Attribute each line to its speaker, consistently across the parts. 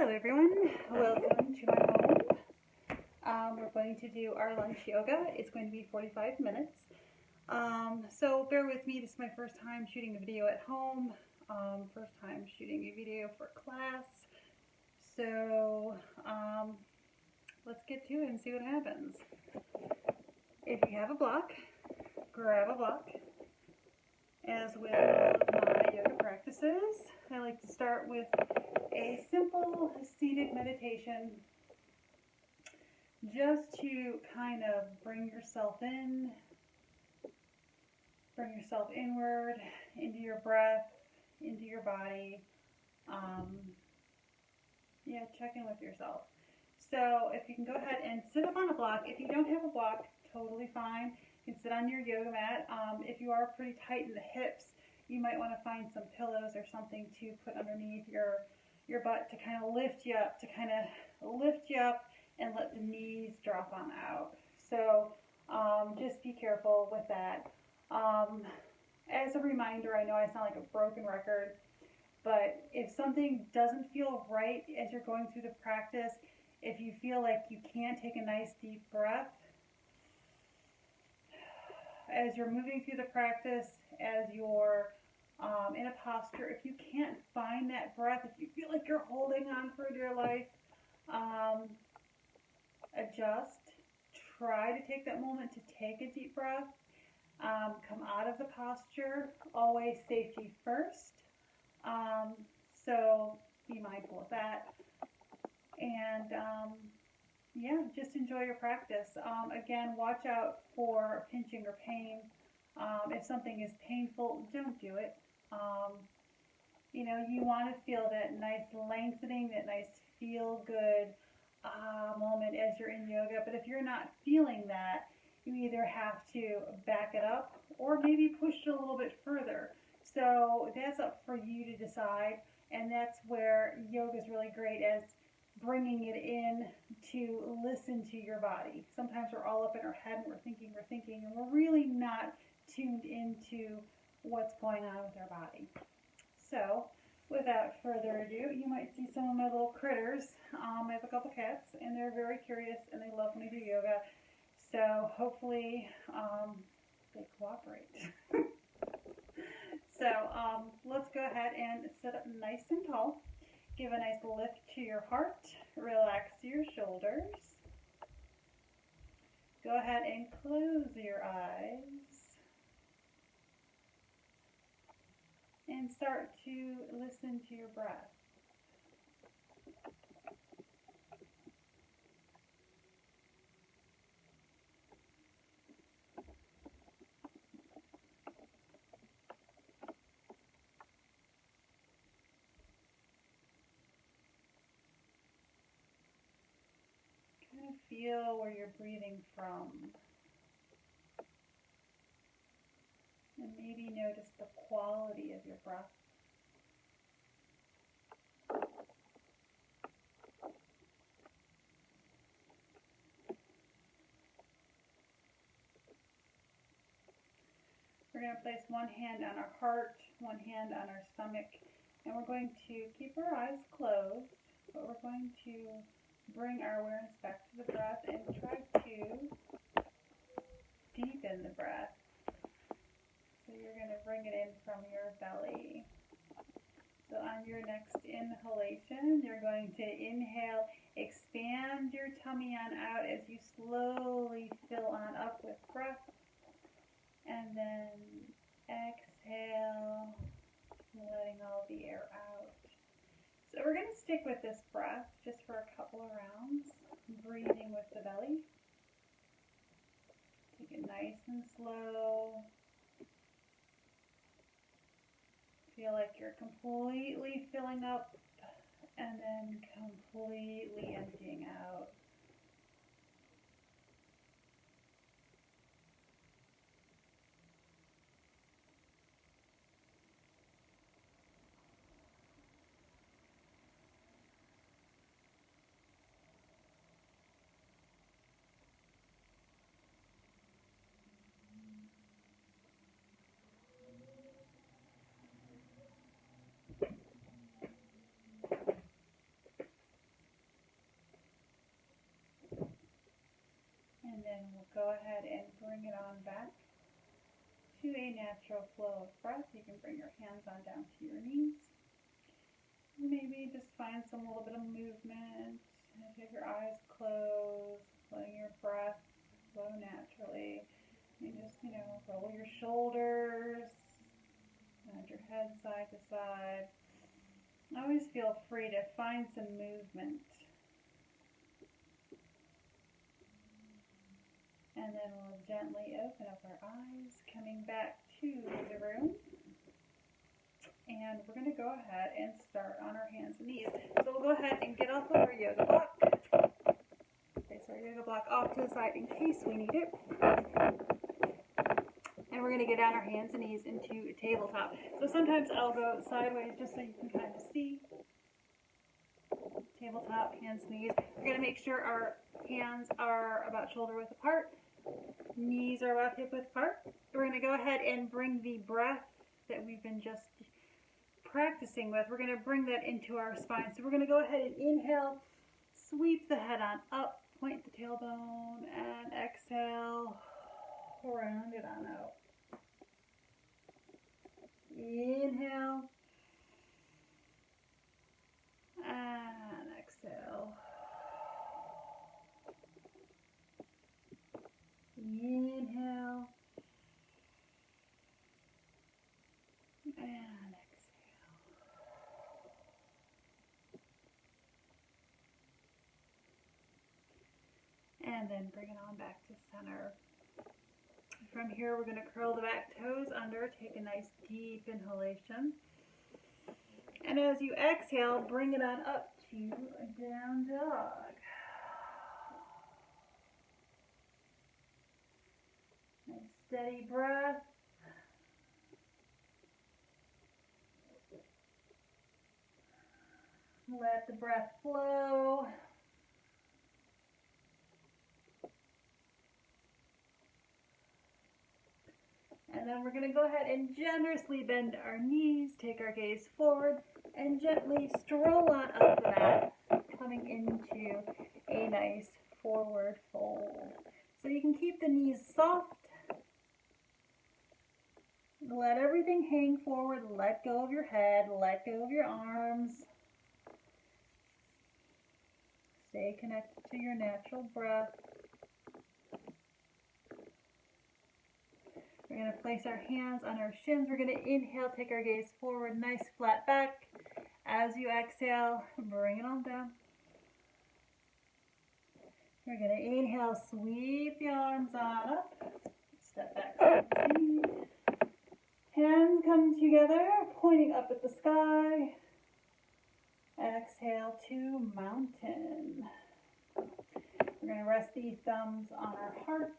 Speaker 1: Hello everyone, welcome to my home. We're going to do our lunch yoga. It's going to be 45 minutes. So bear with me, this is my first time shooting a video at home, first time shooting a video for class. So let's get to it and see what happens. If you have a block, grab a block. As with all of my yoga practices, I like to start with a simple seated meditation just to kind of bring yourself in, bring yourself inward, into your breath, into your body. Check in with yourself. So if you can go ahead and sit up on a block. If you don't have a block, totally fine. You can sit on your yoga mat. If you are pretty tight in the hips, you might want to find some pillows or something to put underneath your butt to kind of lift you up, and let the knees drop on out. So just be careful with that. As a reminder, I know I sound like a broken record, but if something doesn't feel right as you're going through the practice, if you feel like you can't take a nice deep breath, as you're moving through the practice, as you're in a posture, if you can't find that breath, if you feel like you're holding on for dear life, adjust. Try to take that moment to take a deep breath. Come out of the posture. Always safety first. So be mindful of that. And just enjoy your practice. Again, watch out for pinching or pain. If something is painful, don't do it. You want to feel that nice lengthening, that nice feel good moment as you're in yoga. But if you're not feeling that, you either have to back it up or maybe push it a little bit further. So that's up for you to decide. And that's where yoga is really great, as bringing it in to listen to your body. Sometimes we're all up in our head and we're thinking, and we're really not tuned into what's going on with our body. So without further ado, you might see some of my little critters. I have a couple cats, and they're very curious, and they love when I do yoga. So hopefully they cooperate. So let's go ahead and sit up nice and tall. Give a nice lift to your heart. Relax your shoulders. Go ahead and close your eyes. And start to listen to your breath. Kind of feel where you're breathing from. And maybe notice the quality of your breath. We're going to place one hand on our heart, one hand on our stomach, and we're going to keep our eyes closed, but we're going to bring our awareness back to the breath and try to deepen the breath. So you're going to bring it in from your belly. So on your next inhalation, you're going to inhale, expand your tummy on out as you slowly fill on up with breath. And then exhale, letting all the air out. So we're going to stick with this breath just for a couple of rounds, breathing with the belly. Take it nice and slow. Feel like you're completely filling up and then completely emptying out. go ahead and bring it on back to a natural flow of breath. You can bring your hands on down to your knees. Maybe just find some little bit of movement. If you have your eyes closed, letting your breath flow naturally. You just, roll your shoulders, nod your head side to side. Always feel free to find some movement. And then we'll gently open up our eyes, coming back to the room. And we're going to go ahead and start on our hands and knees. So we'll go ahead and get off of our yoga block. Place our yoga block off to the side in case we need it. And we're going to get on our hands and knees into a tabletop. So sometimes I'll go sideways just so you can kind of see. Tabletop, hands, knees. We're going to make sure our hands are about shoulder width apart. Knees are about hip width apart. We're going to go ahead and bring the breath that we've been just practicing with. We're going to bring that into our spine. So we're going to go ahead and inhale, sweep the head on up, point the tailbone, and exhale, round it on out. Inhale, and exhale. Inhale, and exhale. And then bring it on back to center. From here, we're going to curl the back toes under, take a nice deep inhalation. And as you exhale, bring it on up to a down dog. Nice steady breath. Let the breath flow. And then we're going to go ahead and generously bend our knees, take our gaze forward, and gently stroll on up the mat, coming into a nice forward fold. So you can keep the knees soft. Let everything hang forward. Let go of your head. Let go of your arms. Stay connected to your natural breath. We're going to place our hands on our shins. We're going to inhale, take our gaze forward, nice flat back. As you exhale, bring it on down. We're going to inhale, sweep the arms on up. Step back to the knee. Hands come together, pointing up at the sky. Exhale to mountain. We're going to rest the thumbs on our heart.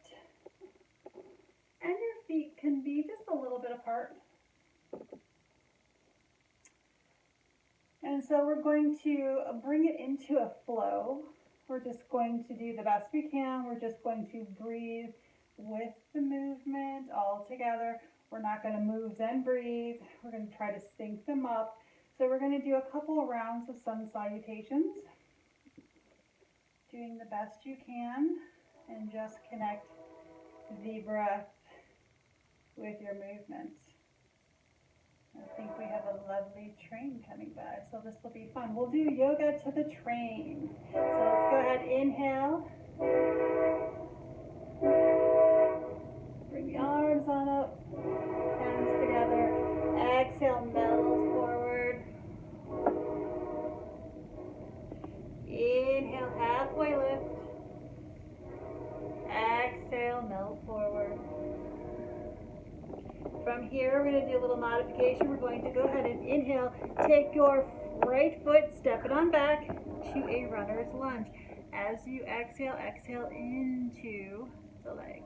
Speaker 1: And your feet can be just a little bit apart. And so we're going to bring it into a flow. We're just going to do the best we can. We're just going to breathe with the movement all together. We're not going to move then breathe. We're going to try to sync them up. So we're going to do a couple of rounds of sun salutations. Doing the best you can, and just connect the breath with your movements. I think we have a lovely train coming by, so this will be fun. We'll do yoga to the train. So let's go ahead, inhale. Bring the arms on up, hands together. Exhale, melt forward. Inhale, halfway lift. Exhale, melt forward. From here, we're going to do a little modification. We're going to go ahead and inhale. Take your right foot, step it on back to a runner's lunge. As you exhale, exhale into the legs.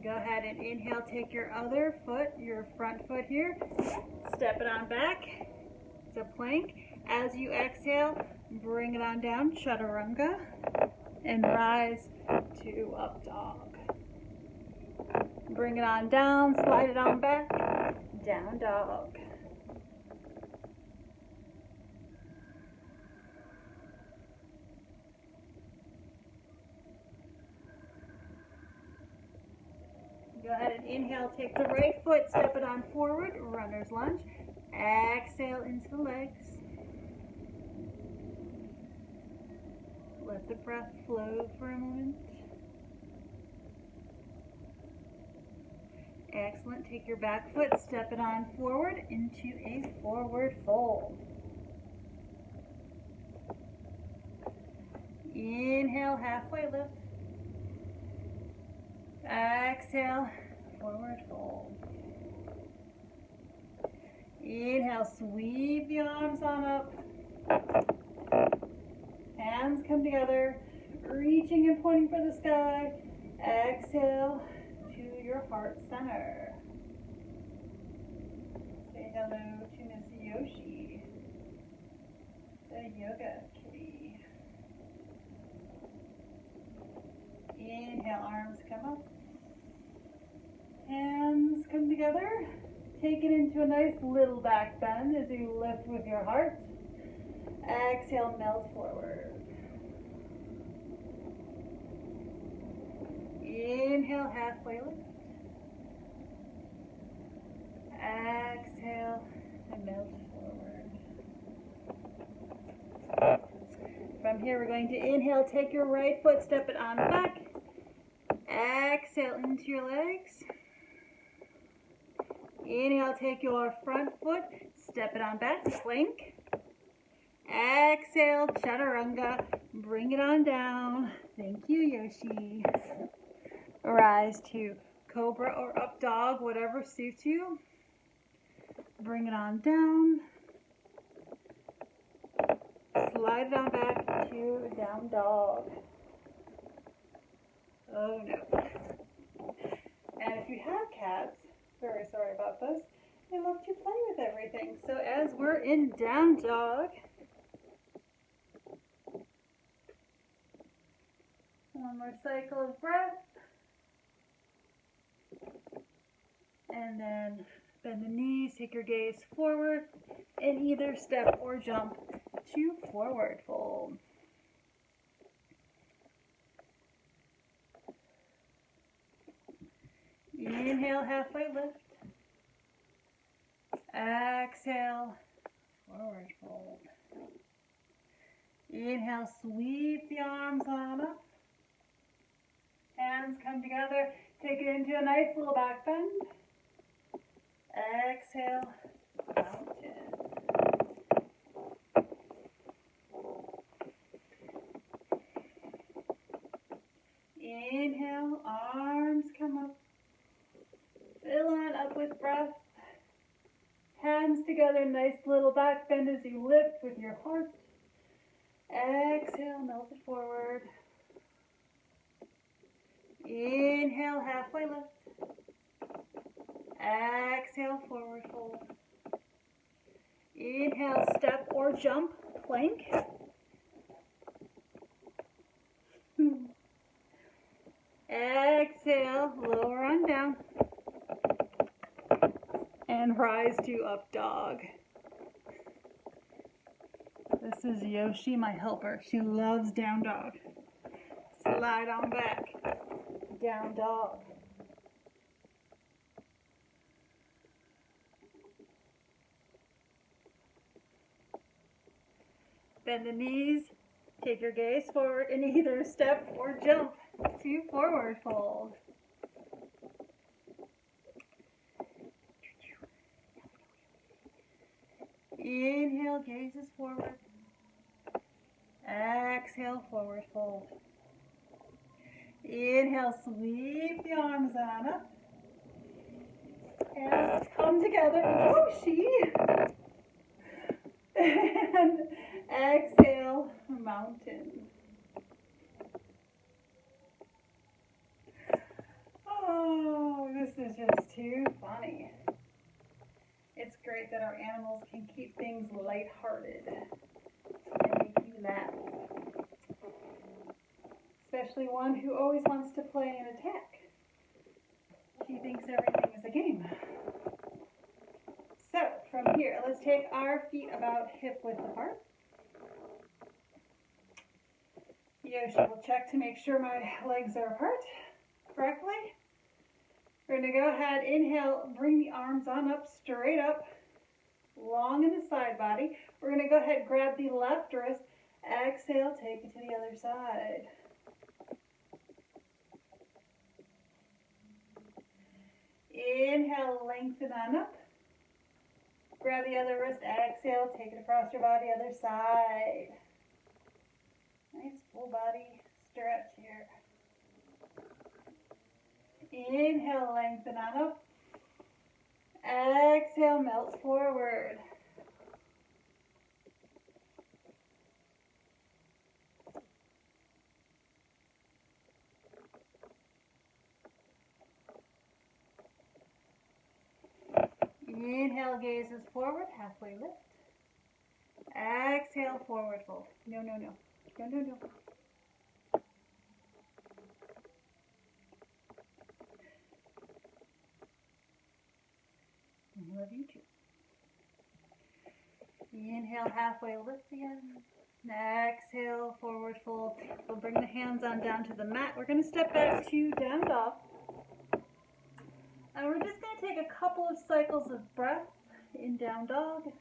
Speaker 1: Go ahead and inhale. Take your other foot, your front foot here. Step it on back. It's a plank. As you exhale, bring it on down, chaturanga, and rise to up dog. Bring it on down, slide it on back, down dog. Go ahead and inhale, take the right foot, step it on forward, runner's lunge. Exhale into the legs. Let the breath flow for a moment. Excellent. Take your back foot, step it on forward into a forward fold. Inhale, halfway lift. Exhale, forward fold. Inhale, sweep the arms on up. Hands come together, reaching and pointing for the sky. Exhale to your heart center. Say hello to Miss Yoshi, the yoga kitty. Inhale, arms come up. Hands come together. Take it into a nice little back bend as you lift with your heart. Exhale, melt forward. Inhale, halfway lift. Exhale, and melt forward. From here, we're going to inhale, take your right foot, step it on back. Exhale into your legs. Inhale, take your front foot, step it on back, plank. Exhale, chaturanga, bring it on down. Thank you, Yoshi. Rise to cobra or up dog, whatever suits you. Bring it on down. Slide it on back to down dog. Oh no. And if you have cats, very sorry about this, they love to play with everything. So as we're in down dog, one more cycle of breath. And then bend the knees, take your gaze forward, and either step or jump to forward fold. Inhale, halfway lift. Exhale, forward fold. Inhale, sweep the arms on up. Hands come together. Take it into a nice little back bend. Exhale, mountain. Inhale, arms come up. Fill on up with breath. Hands together, nice little back bend as you lift with your heart. Exhale, melt it forward. Inhale, halfway lift. Exhale, forward fold. Inhale, step or jump, plank. Exhale, lower on down. And rise to up dog. This is Yoshi, my helper. She loves down dog. Slide on back. Down dog. Bend the knees. Take your gaze forward and either step or jump to forward fold. Inhale, gazes forward. Exhale, forward fold. Inhale, sweep the arms on up. Hands come together. Yoshi. And exhale, mountain. Oh, this is just too funny. It's great that our animals can keep things lighthearted and make you laugh. Especially one who always wants to play and attack. She thinks everything is a game. So, from here, let's take our feet about hip width apart. Yoshi will check to make sure my legs are apart correctly. We're going to go ahead, inhale, bring the arms on up, straight up, long in the side body. We're going to go ahead, grab the left wrist, exhale, take it to the other side. Inhale, lengthen on up. Grab the other wrist, exhale, take it across your body, other side. Nice full body stretch here. Inhale, lengthen on up. Exhale, melts forward. Inhale, gazes forward, halfway lift. Exhale, forward fold. No, no, no. No, no, no. I love you too. Inhale, halfway lift again. Exhale, forward fold. We'll bring the hands on down to the mat. We're going to step back to down dog. And we're just going to take a couple of cycles of breath in down dog.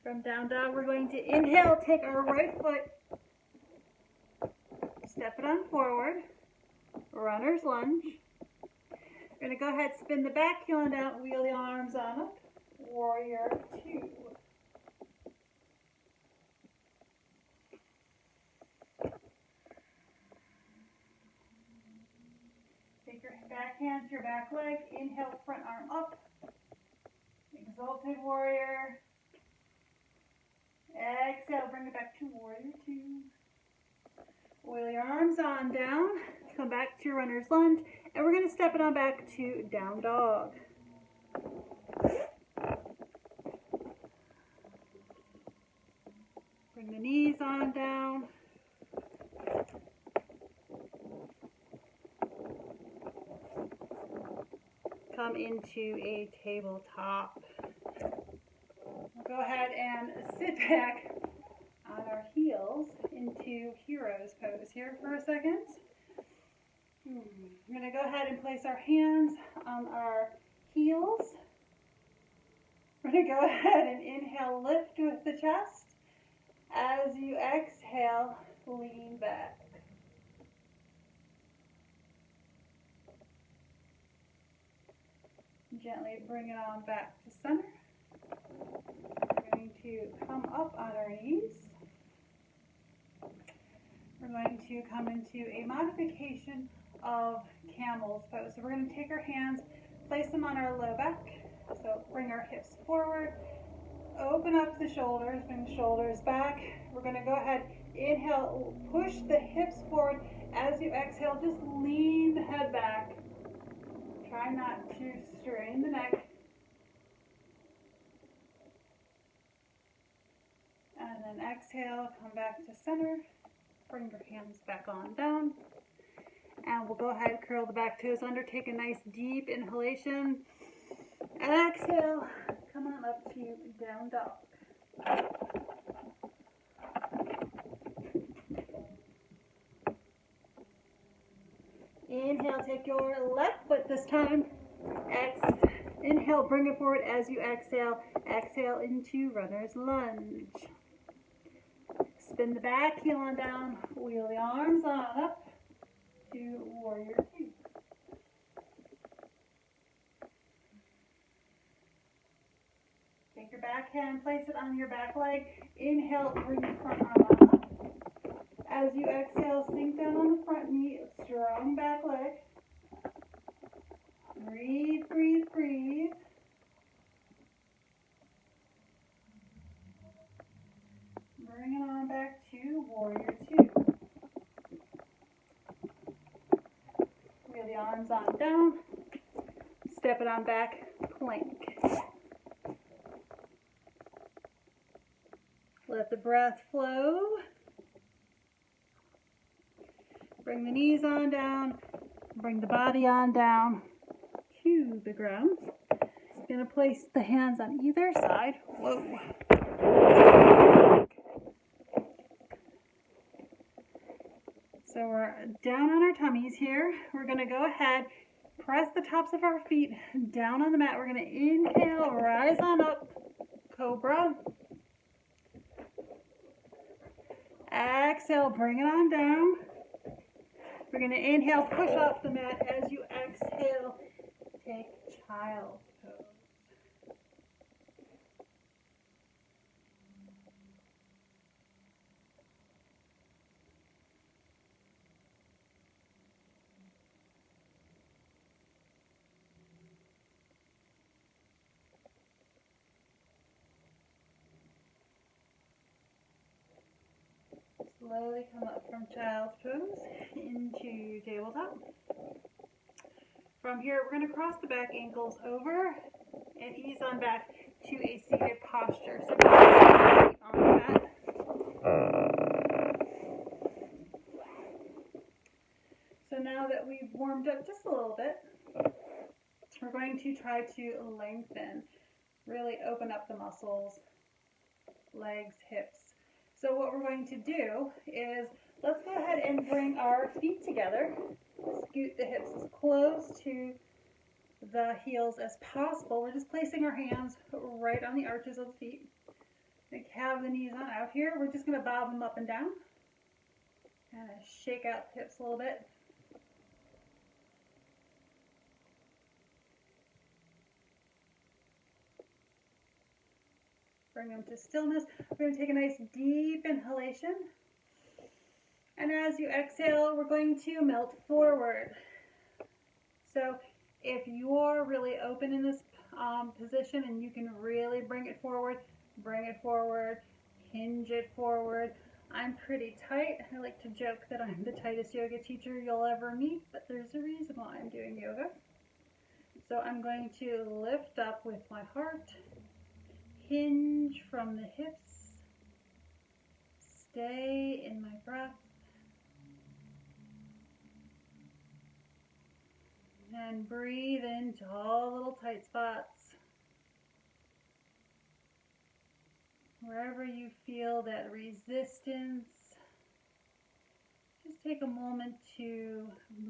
Speaker 1: From down dog, we're going to inhale, take our right foot, step it on forward, runner's lunge. We're going to go ahead, spin the back heel on down, wheel the arms on up, warrior two. Take your back hand to your back leg, inhale, front arm up, exalted warrior. Exhale, bring it back to warrior two. Wheel your arms on down, come back to your runner's lunge, and we're going to step it on back to down dog. Bring the knees on down. Come into a tabletop. We'll go ahead and sit back on our heels into hero's pose here for a second. We're going to go ahead and place our hands on our heels. We're going to go ahead and inhale, lift with the chest. As you exhale, lean back. Gently bring it on back to center. We're going to come up on our knees. We're going to come into a modification of camel's pose. So we're going to take our hands, place them on our low back. So bring our hips forward, open up the shoulders, bring the shoulders back. We're going to go ahead, inhale, push the hips forward. As you exhale, just lean the head back. Try not to strain the neck. And then exhale, come back to center. Bring your hands back on down. And we'll go ahead, curl the back toes under. Take a nice deep inhalation. Exhale, come on up to down dog. Inhale, take your left foot this time. Inhale, bring it forward as you exhale. Exhale into runner's lunge. Spin the back heel on down. Wheel the arms on up to warrior two. Take your back hand, place it on your back leg. Inhale, bring your front arm on up. As you exhale, sink down on the front knee, strong back leg. Breathe, breathe, breathe. Bring it on back to warrior two. Wheel the arms on down. Step it on back, plank. Let the breath flow. Bring the knees on down. Bring the body on down. to the ground. Going to place the hands on either side. Whoa. So we're down on our tummies here. We're going to go ahead, press the tops of our feet down on the mat. We're going to inhale, rise on up, cobra. Exhale, bring it on down. We're going to inhale, push off the mat. As you exhale, take child's pose. Slowly come up from child's pose into tabletop. From here, we're going to cross the back ankles over and ease on back to a seated posture. So on the mat. So now that we've warmed up just a little bit, we're going to try to lengthen, really open up the muscles, legs, hips. So what we're going to do is, let's go ahead and bring our feet together. Scoot the hips as close to the heels as possible. We're just placing our hands right on the arches of the feet. Have the knees on out here. We're just going to bob them up and down. Kind of shake out the hips a little bit. Bring them to stillness. We're going to take a nice deep inhalation. And as you exhale, we're going to melt forward. So if you're really open in this position and you can really bring it forward, hinge it forward. I'm pretty tight. I like to joke that I'm the tightest yoga teacher you'll ever meet, but there's a reason why I'm doing yoga. So I'm going to lift up with my heart. Hinge from the hips, stay in my breath, and breathe into all little tight spots. Wherever you feel that resistance, just take a moment to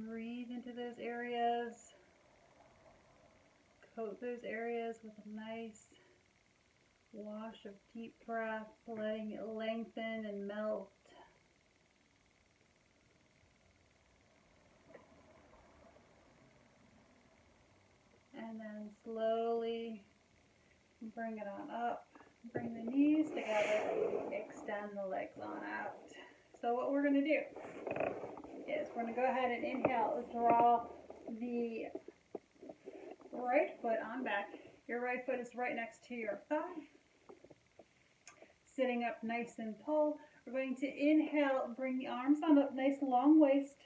Speaker 1: breathe into those areas, coat those areas with a nice wash of deep breath, letting it lengthen and melt. And then slowly bring it on up. Bring the knees together, extend the legs on out. So what we're going to do is we're going to go ahead and inhale, draw the right foot on back. Your right foot is right next to your thigh. Sitting up nice and tall. We're going to inhale, bring the arms on up, nice long waist.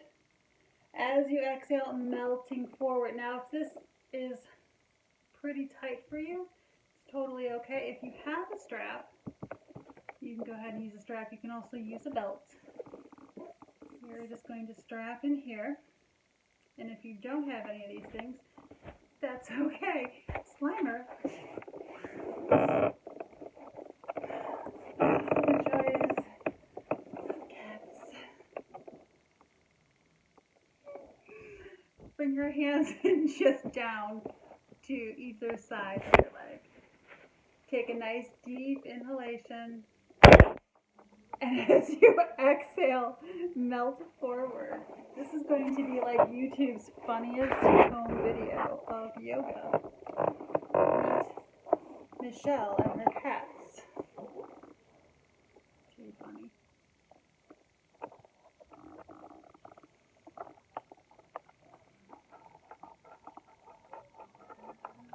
Speaker 1: As you exhale, melting forward. Now, if this is pretty tight for you, it's totally okay. If you have a strap, you can go ahead and use a strap. You can also use a belt. You're just going to strap in here. And if you don't have any of these things, that's okay. Slimer. Bring your hands in just down to either side of your leg. Take a nice deep inhalation. And as you exhale, melt forward. This is going to be like YouTube's funniest home video of yoga. Meet Michelle and her cats. Too funny.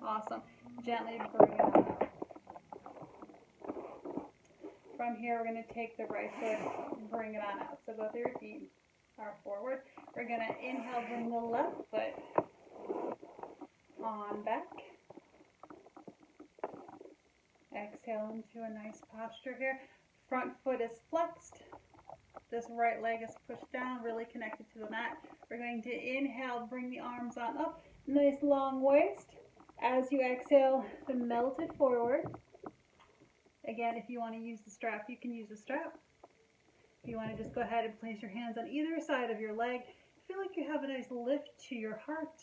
Speaker 1: Awesome. Gently bring it on up. From here, we're going to take the right foot and bring it on out. So both of your feet are forward. We're going to inhale, bring the left foot on back. Exhale into a nice posture here. Front foot is flexed. This right leg is pushed down, really connected to the mat. We're going to inhale, bring the arms on up. Nice long waist. As you exhale, melt it forward. Again, if you want to use the strap, you can use the strap. If you want to just go ahead and place your hands on either side of your leg, feel like you have a nice lift to your heart.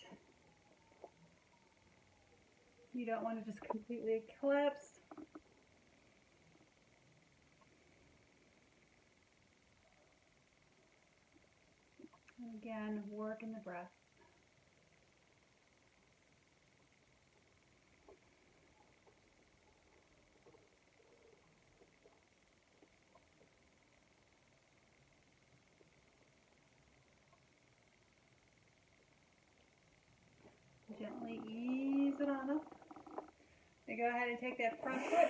Speaker 1: You don't want to just completely collapse. And again, work in the breath. Gently ease it on up. Now go ahead and take that front foot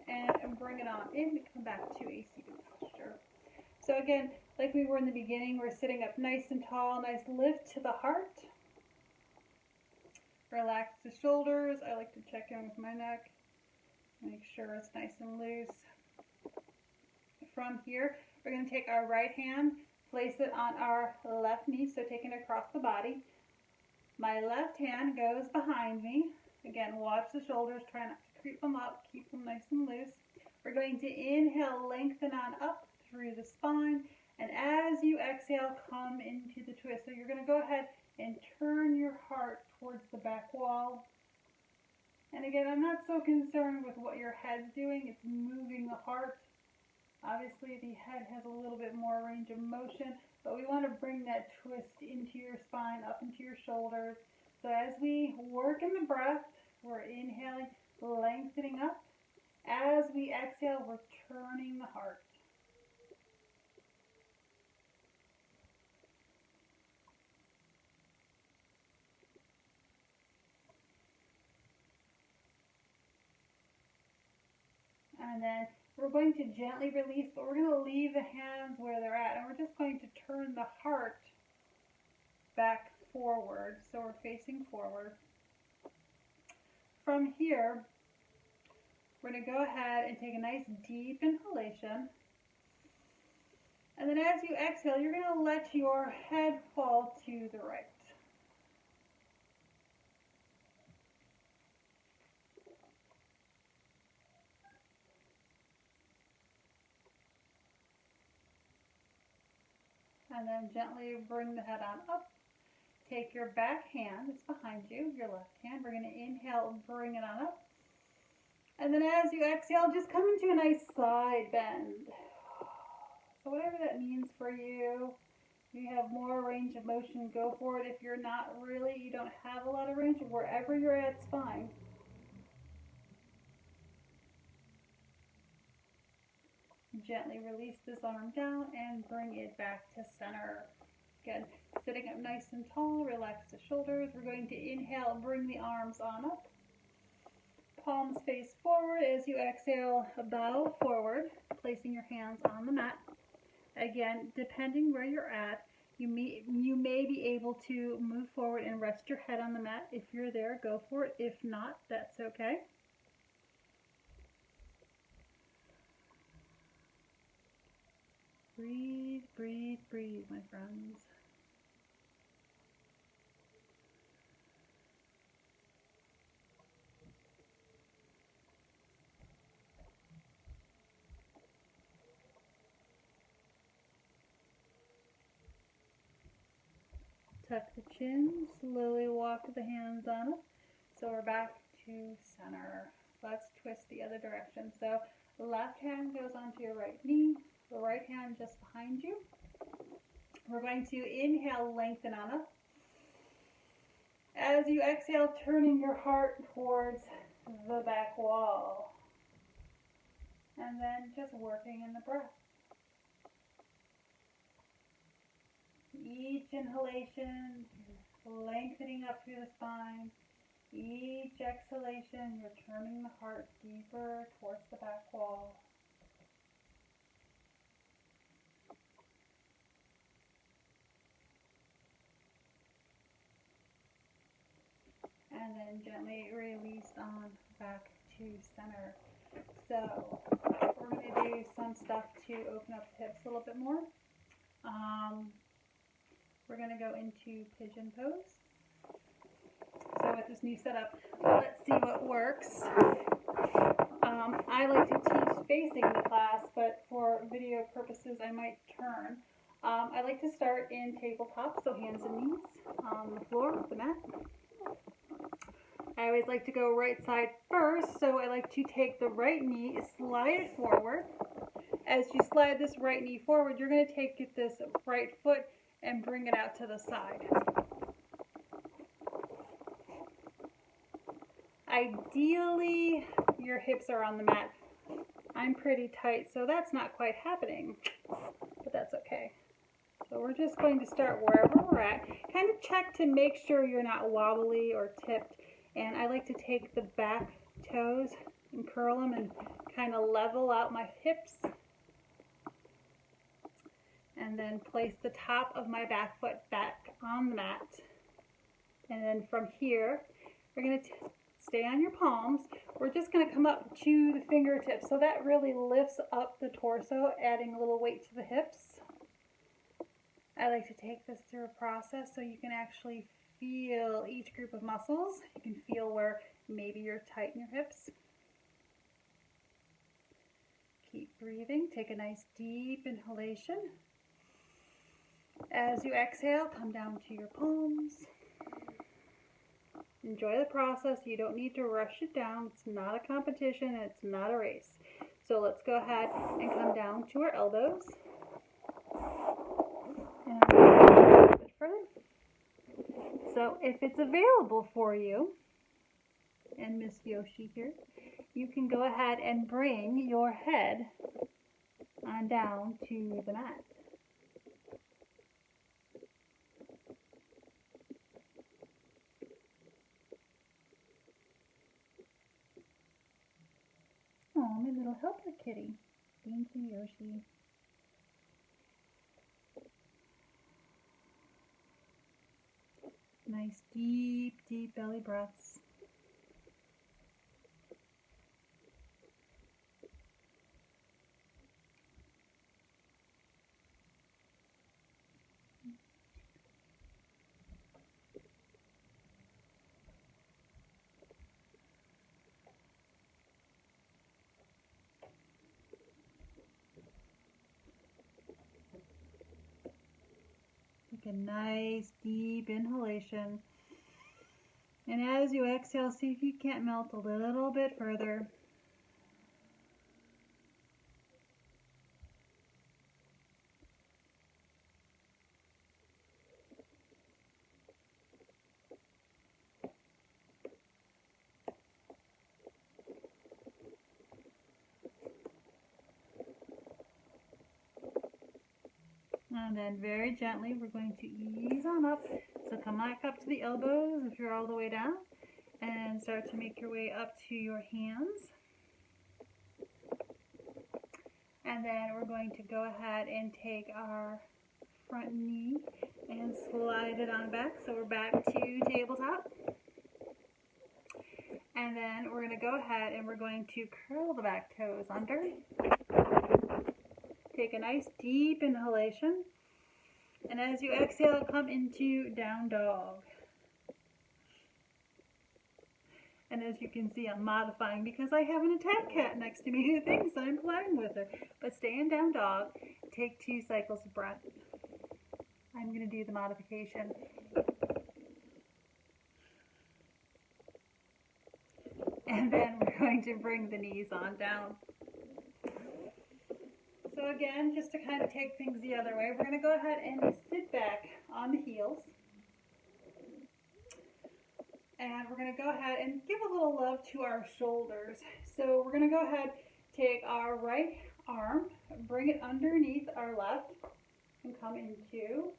Speaker 1: and bring it on in. Come back to a seated posture. So again, like we were in the beginning, we're sitting up nice and tall, nice lift to the heart. Relax the shoulders. I like to check in with my neck. Make sure it's nice and loose. From here, we're going to take our right hand, place it on our left knee, so taking it across the body. My left hand goes behind me. Again, watch the shoulders, try not to creep them up, keep them nice and loose. We're going to inhale, lengthen on up through the spine, and as you exhale, come into the twist. So you're going to go ahead and turn your heart towards the back wall. And again, I'm not so concerned with what your head's doing, it's moving the heart. Obviously, the head has a little bit more range of motion, but we want to bring that twist into your spine, up into your shoulders. So as we work in the breath, we're inhaling, lengthening up. As we exhale, we're turning the heart. And then we're going to gently release, but we're going to leave the hands where they're at. And we're just going to turn the heart back forward. So we're facing forward. From here, we're going to go ahead and take a nice deep inhalation. And then as you exhale, you're going to let your head fall to the right. And then gently bring the head on up. Take your back hand that's behind you, your left hand. We're going to inhale and bring it on up. And then as you exhale, just come into a nice side bend. So whatever that means for you, if you have more range of motion, go for it. If you're not really, you don't have a lot of range, wherever you're at, it's fine. Gently release this arm down and bring it back to center. Again, sitting up nice and tall, relax the shoulders. We're going to inhale and bring the arms on up. Palms face forward. As you exhale, bow forward, placing your hands on the mat. Again, depending where you're at, you may be able to move forward and rest your head on the mat. If you're there, go for it. If not, that's okay. Breathe, breathe, breathe, my friends. Tuck the chin, slowly walk the hands on up. So we're back to center. Let's twist the other direction. So the left hand goes onto your right knee, the right hand just behind you. We're going to inhale, lengthen on up. As you exhale, turning your heart towards the back wall. And then just working in the breath. Each inhalation, lengthening up through the spine. Each exhalation, you're turning the heart deeper towards the back wall. And then gently release on back to center. So we're going to do some stuff to open up the hips a little bit more. We're going to go into pigeon pose. with this new setup. Let's see what works. I like to teach facing the class, but for video purposes I might turn. I like to start in tabletop, so hands and knees on the floor with the mat. I always like to go right side first, so I like to take the right knee, slide it forward. As you slide this right knee forward, you're going to take this right foot and bring it out to the side. Ideally, your hips are on the mat. I'm pretty tight, so that's not quite happening, but that's okay. So we're just going to start wherever we're at. Kind of check to make sure you're not wobbly or tipped. And I like to take the back toes and curl them and kind of level out my hips. And then place the top of my back foot back on the mat. And then from here, we're going to stay on your palms. We're just going to come up to the fingertips. So that really lifts up the torso, adding a little weight to the hips. I like to take this through a process so you can actually feel each group of muscles. You can feel where maybe you're tight in your hips. Keep breathing. Take a nice deep inhalation. As you exhale, come down to your palms. Enjoy the process. You don't need to rush it down. It's not a competition. It's not a race. So let's go ahead and come down to our elbows. And I'm going to go a little bit further. So if it's available for you, and Miss Yoshi here, you can go ahead and bring your head on down to the mat. Oh, my little helper kitty. Thank you, Yoshi. Nice deep, deep belly breaths. Take a nice deep inhalation. And as you exhale, see if you can't melt a little bit further. And then very gently, we're going to ease on up. So come back up to the elbows if you're all the way down. And start to make your way up to your hands. And then we're going to go ahead and take our front knee and slide it on back. So we're back to tabletop. And then we're going to go ahead and we're going to curl the back toes under. Take a nice deep inhalation. And as you exhale, come into down dog. And as you can see, I'm modifying because I have an attack cat next to me who thinks I'm playing with her. But stay in down dog. Take 2 cycles of breath. I'm going to do the modification. And then we're going to bring the knees on down. So again, just to kind of take things the other way, we're going to go ahead and sit back on the heels. And we're going to go ahead and give a little love to our shoulders. So we're going to go ahead, take our right arm, bring it underneath our left, and come into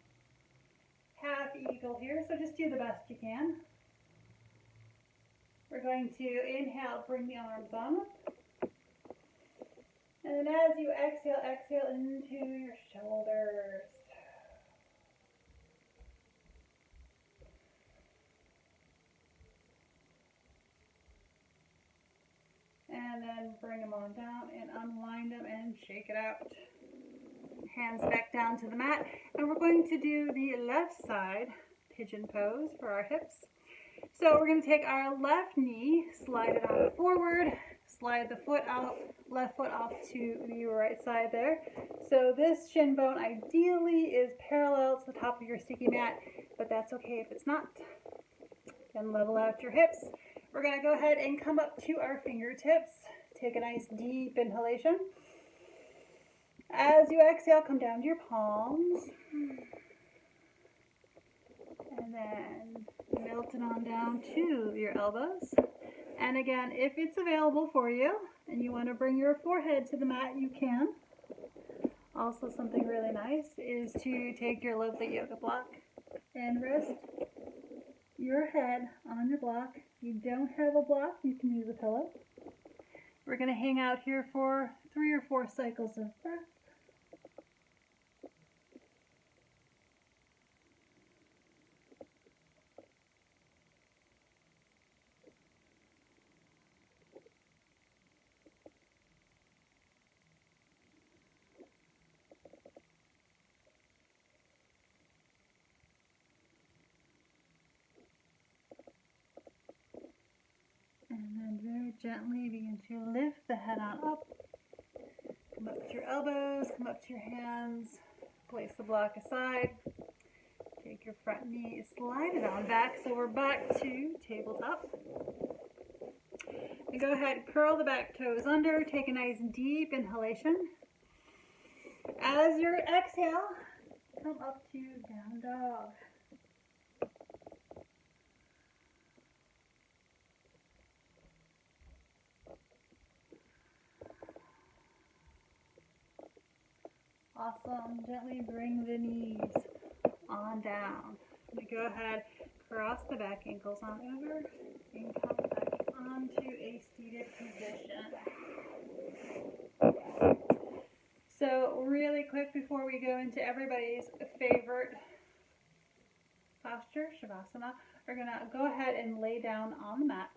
Speaker 1: half eagle here. So just do the best you can. We're going to inhale, bring the arms on up. And then as you exhale, exhale into your shoulders. And then bring them on down and unwind them and shake it out. Hands back down to the mat. And we're going to do the left side pigeon pose for our hips. So we're going to take our left knee, slide it on forward, slide the foot out, left foot off to the right side there. So this shin bone ideally is parallel to the top of your sticky mat, but that's okay if it's not. Then level out your hips. We're going to go ahead and come up to our fingertips. Take a nice deep inhalation. As you exhale, come down to your palms. And then melt it on down to your elbows. And again, if it's available for you and you want to bring your forehead to the mat, you can. Also, something really nice is to take your lovely yoga block and rest your head on your block. If you don't have a block, you can use a pillow. We're going to hang out here for 3 or 4 cycles of breath. And then very gently begin to lift the head on up. Come up to your elbows, come up to your hands. Place the block aside. Take your front knee, slide it on back. So we're back to tabletop. And go ahead, curl the back toes under. Take a nice deep inhalation. As you exhale, come up to down dog. Awesome. Gently bring the knees on down. Go ahead, cross the back ankles on over and come back onto a seated position. So really quick before we go into everybody's favorite posture, Shavasana, we're going to go ahead and lay down on the mat.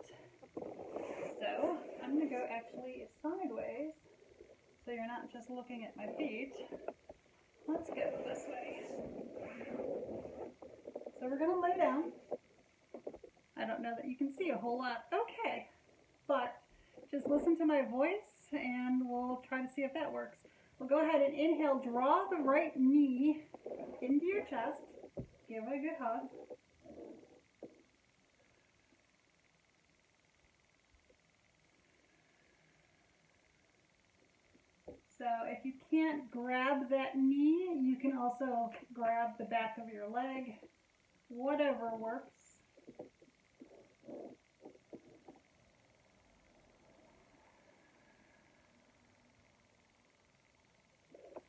Speaker 1: So I'm going to go actually sideways so you're not just looking at my feet. Let's go this way. So we're going to lay down. I don't know that you can see a whole lot. Okay, but just listen to my voice and we'll try to see if that works. We'll go ahead and inhale, draw the right knee into your chest. Give it a good hug. So if you can't grab that knee, you can also grab the back of your leg, whatever works.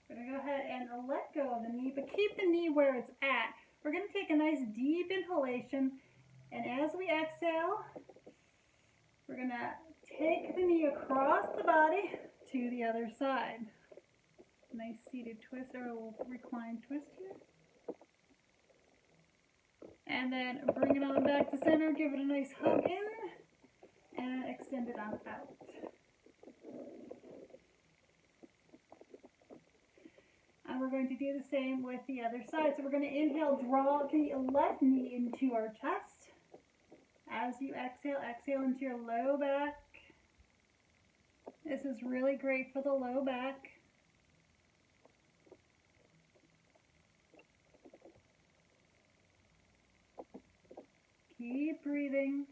Speaker 1: We're going to go ahead and let go of the knee, but keep the knee where it's at. We're going to take a nice deep inhalation, and as we exhale, we're going to take the knee across the body to the other side. Nice seated twist or a reclined twist here. And then bring it on back to center, give it a nice hug in, and extend it on out. And we're going to do the same with the other side. So we're going to inhale, draw the left knee into our chest. As you exhale, exhale into your low back. This is really great for the low back. Keep breathing.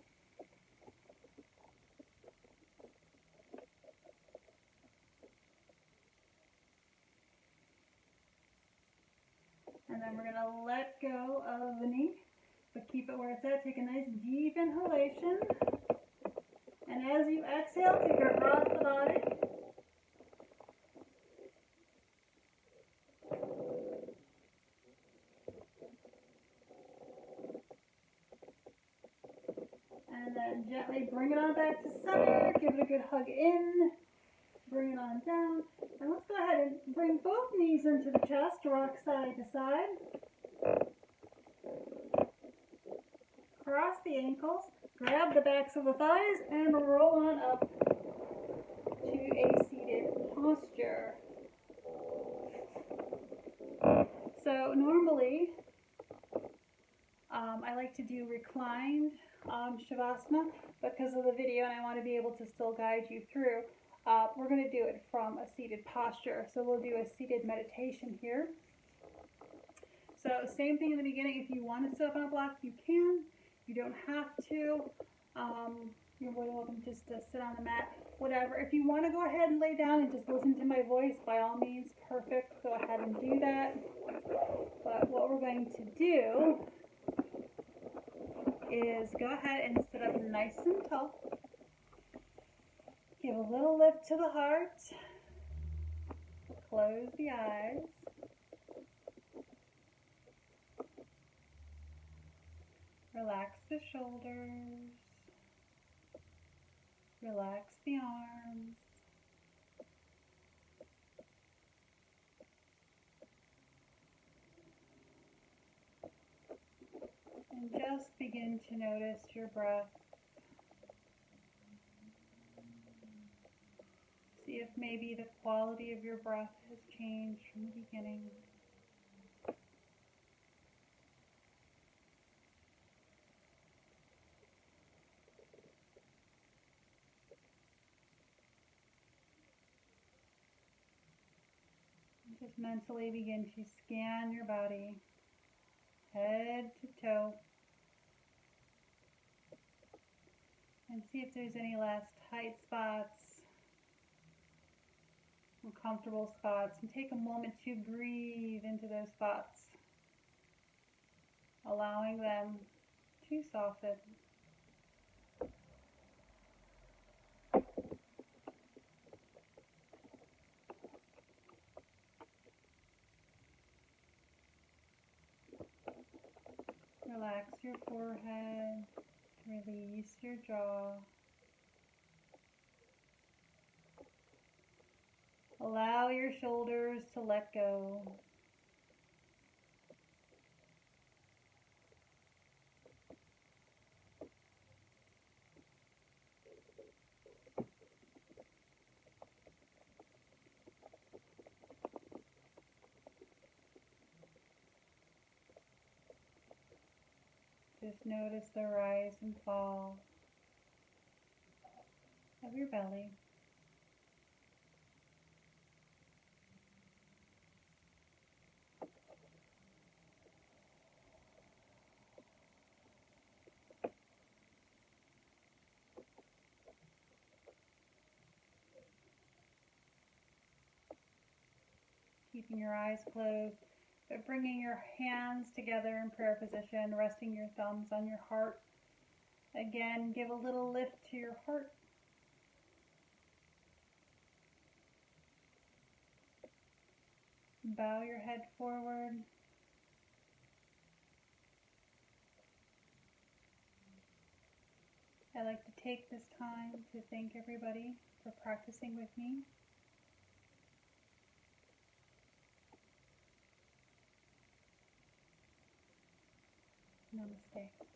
Speaker 1: And then we're going to let go of the knee, but keep it where it's at. Take a nice deep inhalation. And as you exhale, take it across the body. And then gently bring it on back to center. Give it a good hug in. Bring it on down. And let's go ahead and bring both knees into the chest, rock side to side. Cross the ankles, grab the backs of the thighs, and roll on up to a seated posture. So normally, I like to do reclined Shavasana because of the video, and I want to be able to still guide you through. We're going to do it from a seated posture. So we'll do a seated meditation here. So same thing in the beginning. If you want to sit up on a block, you can. You don't have to. You're more than welcome just to sit on the mat, whatever. If you want to go ahead and lay down and just listen to my voice, by all means, perfect. Go ahead and do that. But what we're going to do is go ahead and sit up nice and tall. Give a little lift to the heart. Close the eyes. Relax the shoulders. Relax the arms. And just begin to notice your breath. See if maybe the quality of your breath has changed from the beginning. Just mentally begin to scan your body, head to toe, and see if there's any last tight spots, uncomfortable spots, and take a moment to breathe into those spots, allowing them to soften. Relax your forehead, release your jaw. Allow your shoulders to let go. Just notice the rise and fall of your belly. Keeping your eyes closed, but bringing your hands together in prayer position, resting your thumbs on your heart. Again, give a little lift to your heart. Bow your head forward. I like to take this time to thank everybody for practicing with me. Namaste.